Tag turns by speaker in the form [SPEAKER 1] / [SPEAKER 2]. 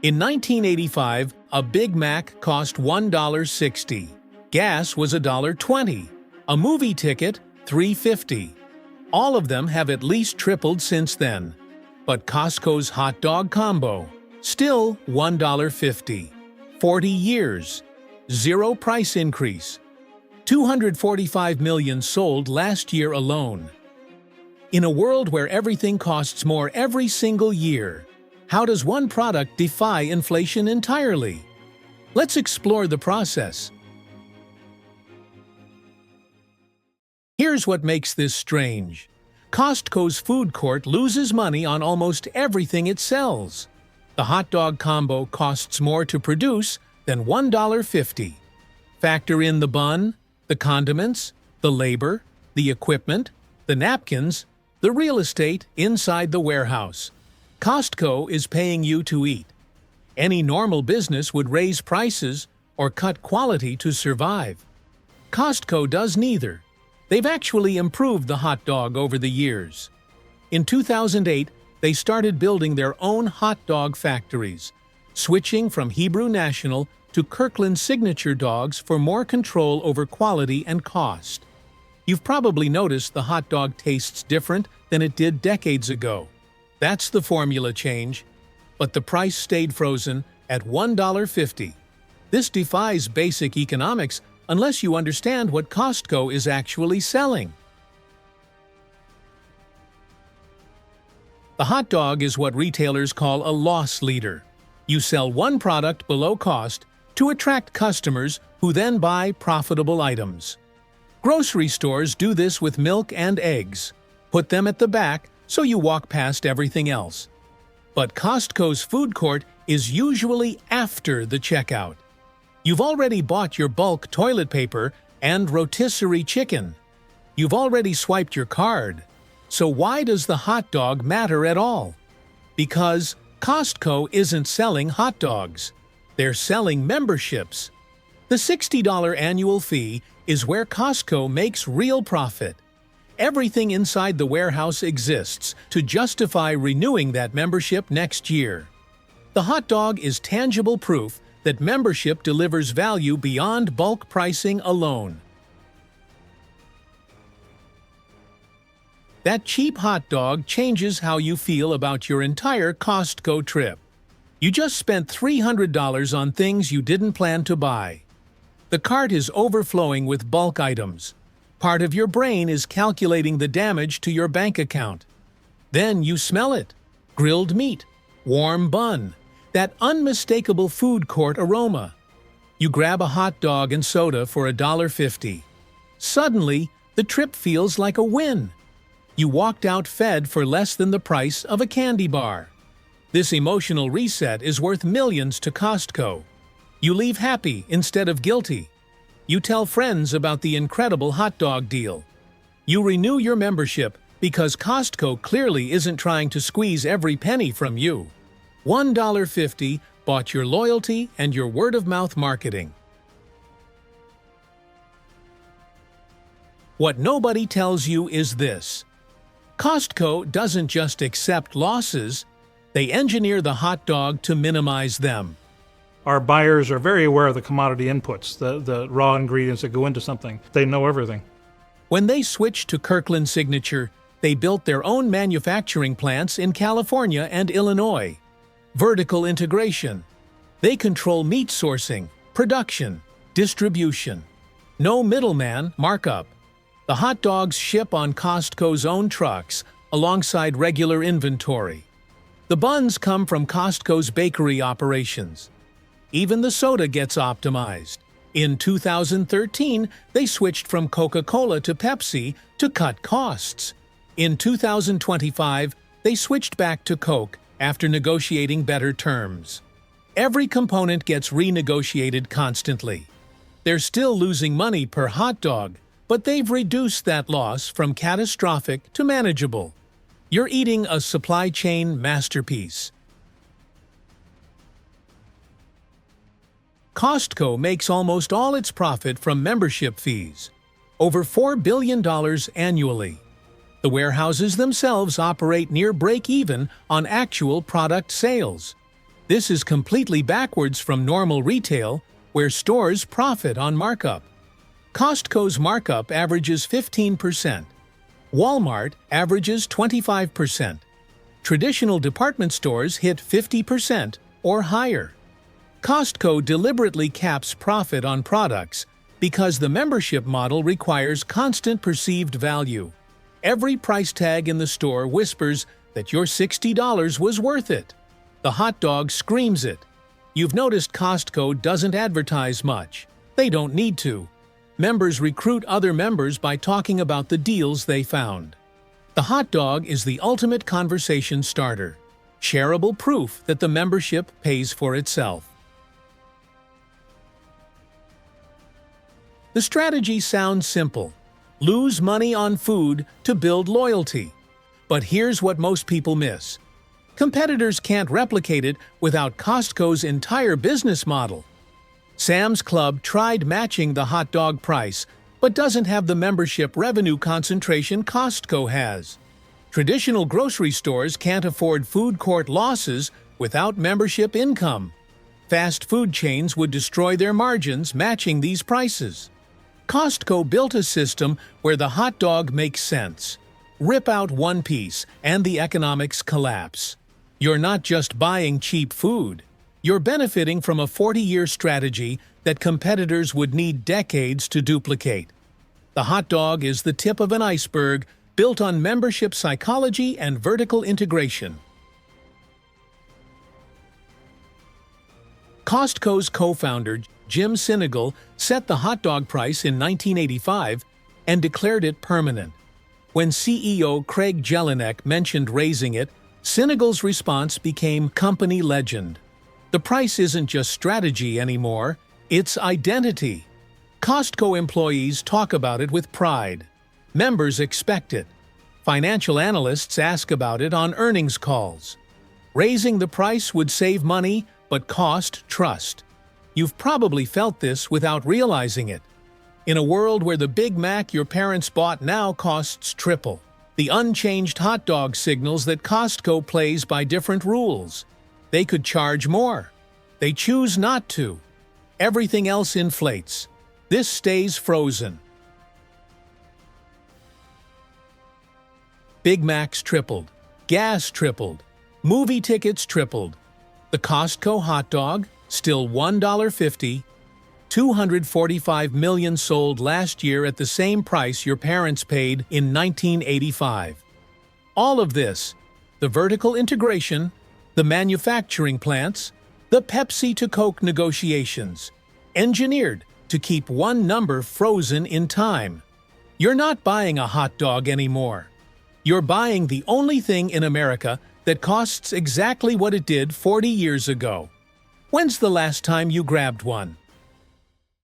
[SPEAKER 1] In 1985, a Big Mac cost $1.60. Gas was $1.20. A movie ticket, $3.50. All of them have at least tripled since then. But Costco's hot dog combo, still $1.50. 40 years. Zero price increase. 245 million sold last year alone. In a world where everything costs more every single year, how does one product defy inflation entirely? Let's explore the process. Here's what makes this strange. Costco's food court loses money on almost everything it sells. The hot dog combo costs more to produce than $1.50. Factor in the bun, the condiments, the labor, the equipment, the napkins, the real estate inside the warehouse. Costco is paying you to eat. Any normal business would raise prices or cut quality to survive. Costco does neither. They've actually improved the hot dog over the years. In 2008, they started building their own hot dog factories, switching from Hebrew National to Kirkland Signature Dogs for more control over quality and cost. You've probably noticed the hot dog tastes different than it did decades ago. That's the formula change, but the price stayed frozen at $1.50. This defies basic economics unless you understand what Costco is actually selling. The hot dog is what retailers call a loss leader. You sell one product below cost to attract customers who then buy profitable items. Grocery stores do this with milk and eggs. Put them at the back so you walk past everything else. But Costco's food court is usually after the checkout. You've already bought your bulk toilet paper and rotisserie chicken. You've already swiped your card. So why does the hot dog matter at all? Because Costco isn't selling hot dogs. They're selling memberships. The $60 annual fee is where Costco makes real profit. Everything inside the warehouse exists to justify renewing that membership next year. The hot dog is tangible proof that membership delivers value beyond bulk pricing alone. That cheap hot dog changes how you feel about your entire Costco trip. You just spent $300 on things you didn't plan to buy. The cart is overflowing with bulk items. Part of your brain is calculating the damage to your bank account. Then you smell it. Grilled meat, warm bun, that unmistakable food court aroma. You grab a hot dog and soda for $1.50. Suddenly, the trip feels like a win. You walked out fed for less than the price of a candy bar. This emotional reset is worth millions to Costco. You leave happy instead of guilty. You tell friends about the incredible hot dog deal. You renew your membership because Costco clearly isn't trying to squeeze every penny from you. $1.50 bought your loyalty and your word-of-mouth marketing. What nobody tells you is this. Costco doesn't just accept losses, they engineer the hot dog to minimize them.
[SPEAKER 2] Our buyers are very aware of the commodity inputs, the raw ingredients that go into something. They know everything.
[SPEAKER 1] When they switched to Kirkland Signature, they built their own manufacturing plants in California and Illinois. Vertical integration. They control meat sourcing, production, distribution. No middleman markup. The hot dogs ship on Costco's own trucks alongside regular inventory. The buns come from Costco's bakery operations. Even the soda gets optimized. In 2013, they switched from Coca-Cola to Pepsi to cut costs. In 2025, they switched back to Coke after negotiating better terms. Every component gets renegotiated constantly. They're still losing money per hot dog, but they've reduced that loss from catastrophic to manageable. You're eating a supply chain masterpiece. Costco makes almost all its profit from membership fees, over $4 billion annually. The warehouses themselves operate near break-even on actual product sales. This is completely backwards from normal retail, where stores profit on markup. Costco's markup averages 15%. Walmart averages 25%. Traditional department stores hit 50% or higher. Costco deliberately caps profit on products because the membership model requires constant perceived value. Every price tag in the store whispers that your $60 was worth it. The hot dog screams it. You've noticed Costco doesn't advertise much. They don't need to. Members recruit other members by talking about the deals they found. The hot dog is the ultimate conversation starter, shareable proof that the membership pays for itself. The strategy sounds simple. Lose money on food to build loyalty. But here's what most people miss. Competitors can't replicate it without Costco's entire business model. Sam's Club tried matching the hot dog price, but doesn't have the membership revenue concentration Costco has. Traditional grocery stores can't afford food court losses without membership income. Fast food chains would destroy their margins matching these prices. Costco built a system where the hot dog makes sense. Rip out one piece and the economics collapse. You're not just buying cheap food. You're benefiting from a 40-year strategy that competitors would need decades to duplicate. The hot dog is the tip of an iceberg built on membership psychology and vertical integration. Costco's co-founder, Jim Sinegal, set the hot dog price in 1985 and declared it permanent. When CEO Craig Jelinek mentioned raising it, Sinegal's response became company legend. The price isn't just strategy anymore, it's identity. Costco employees talk about it with pride. Members expect it. Financial analysts ask about it on earnings calls. Raising the price would save money, but cost trust. You've probably felt this without realizing it. In a world where the Big Mac your parents bought now costs triple, the unchanged hot dog signals that Costco plays by different rules. They could charge more. They choose not to. Everything else inflates. This stays frozen. Big Macs tripled. Gas tripled. Movie tickets tripled. The Costco hot dog, still $1.50. 245 million sold last year at the same price your parents paid in 1985. All of this, the vertical integration, the manufacturing plants, the Pepsi to Coke negotiations, engineered to keep one number frozen in time. You're not buying a hot dog anymore. You're buying the only thing in America that costs exactly what it did 40 years ago. When's the last time you grabbed one?